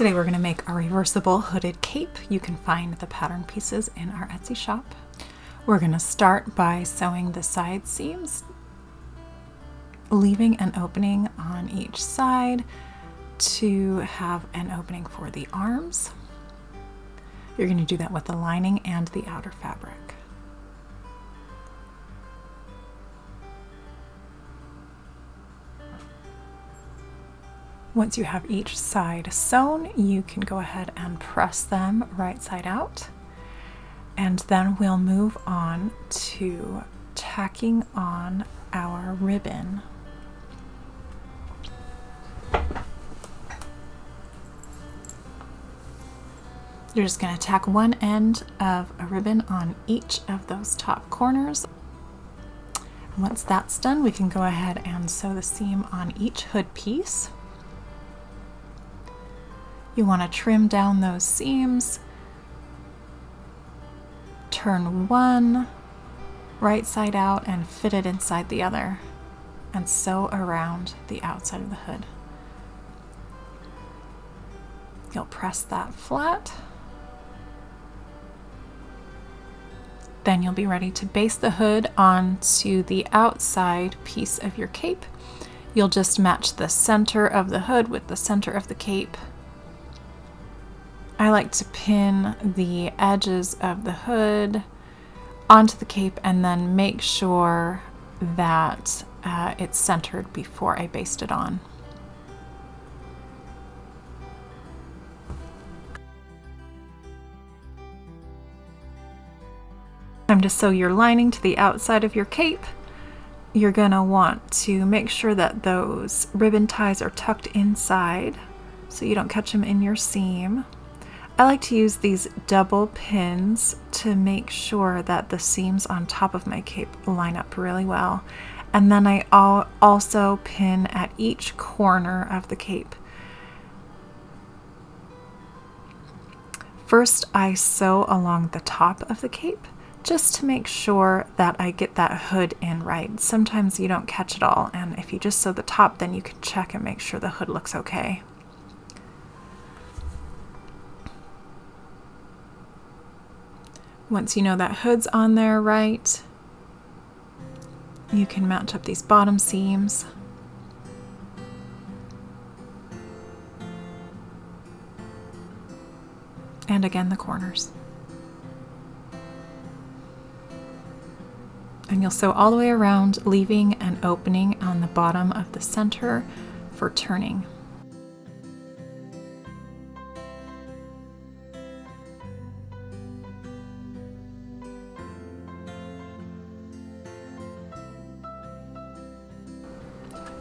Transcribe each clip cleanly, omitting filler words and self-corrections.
Today we're going to make a reversible hooded cape. You can find the pattern pieces in our Etsy shop. We're going to start by sewing the side seams, leaving an opening on each side to have an opening for the arms. You're going to do that with the lining and the outer fabric. Once you have each side sewn, you can go ahead and press them right side out. And then we'll move on to tacking on our ribbon. You're just going to tack one end of a ribbon on each of those top corners. Once that's done, we can go ahead and sew the seam on each hood piece. You want to trim down those seams, turn one right side out and fit it inside the other, and sew around the outside of the hood. You'll press that flat. Then you'll be ready to baste the hood onto the outside piece of your cape. You'll just match the center of the hood with the center of the cape. I like to pin the edges of the hood onto the cape and then make sure that it's centered before I baste it on. Time to sew your lining to the outside of your cape. You're gonna want to make sure that those ribbon ties are tucked inside so you don't catch them in your seam. I like to use these double pins to make sure that the seams on top of my cape line up really well. And then I also pin at each corner of the cape. First, I sew along the top of the cape just to make sure that I get that hood in right. Sometimes you don't catch it all, and if you just sew the top, then you can check and make sure the hood looks okay. Once you know that hood's on there right, you can match up these bottom seams. And again, the corners. And you'll sew all the way around, leaving an opening on the bottom of the center for turning.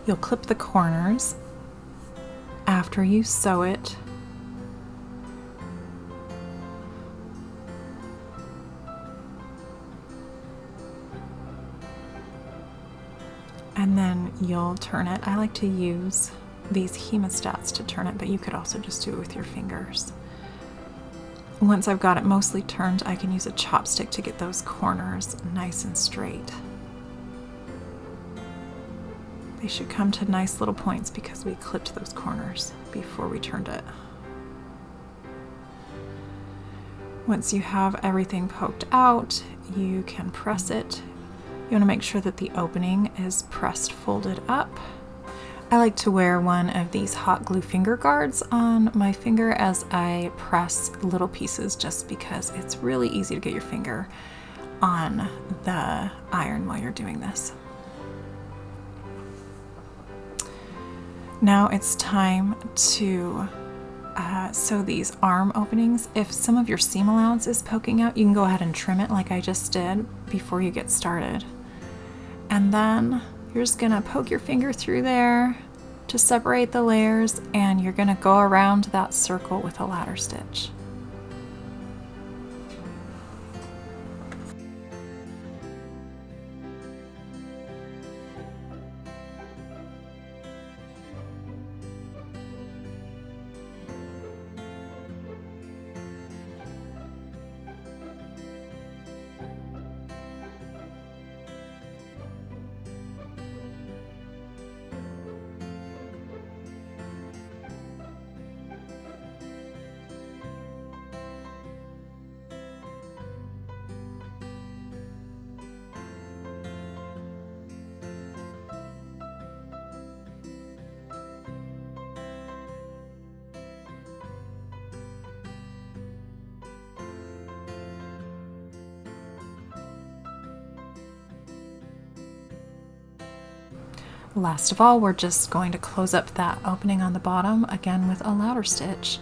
You'll clip the corners after you sew it. And then you'll turn it. I like to use these hemostats to turn it, but you could also just do it with your fingers. Once I've got it mostly turned, I can use a chopstick to get those corners nice and straight. They should come to nice little points because we clipped those corners before we turned it. Once you have everything poked out, you can press it. You want to make sure that the opening is pressed folded up. I like to wear one of these hot glue finger guards on my finger as I press little pieces, just because it's really easy to get your finger on the iron while you're doing this. Now it's time to sew these arm openings. If some of your seam allowance is poking out, you can go ahead and trim it like I just did before you get started. And then you're just gonna poke your finger through there to separate the layers, and you're gonna go around that circle with a ladder stitch. Last of all, we're just going to close up that opening on the bottom again with a louder stitch.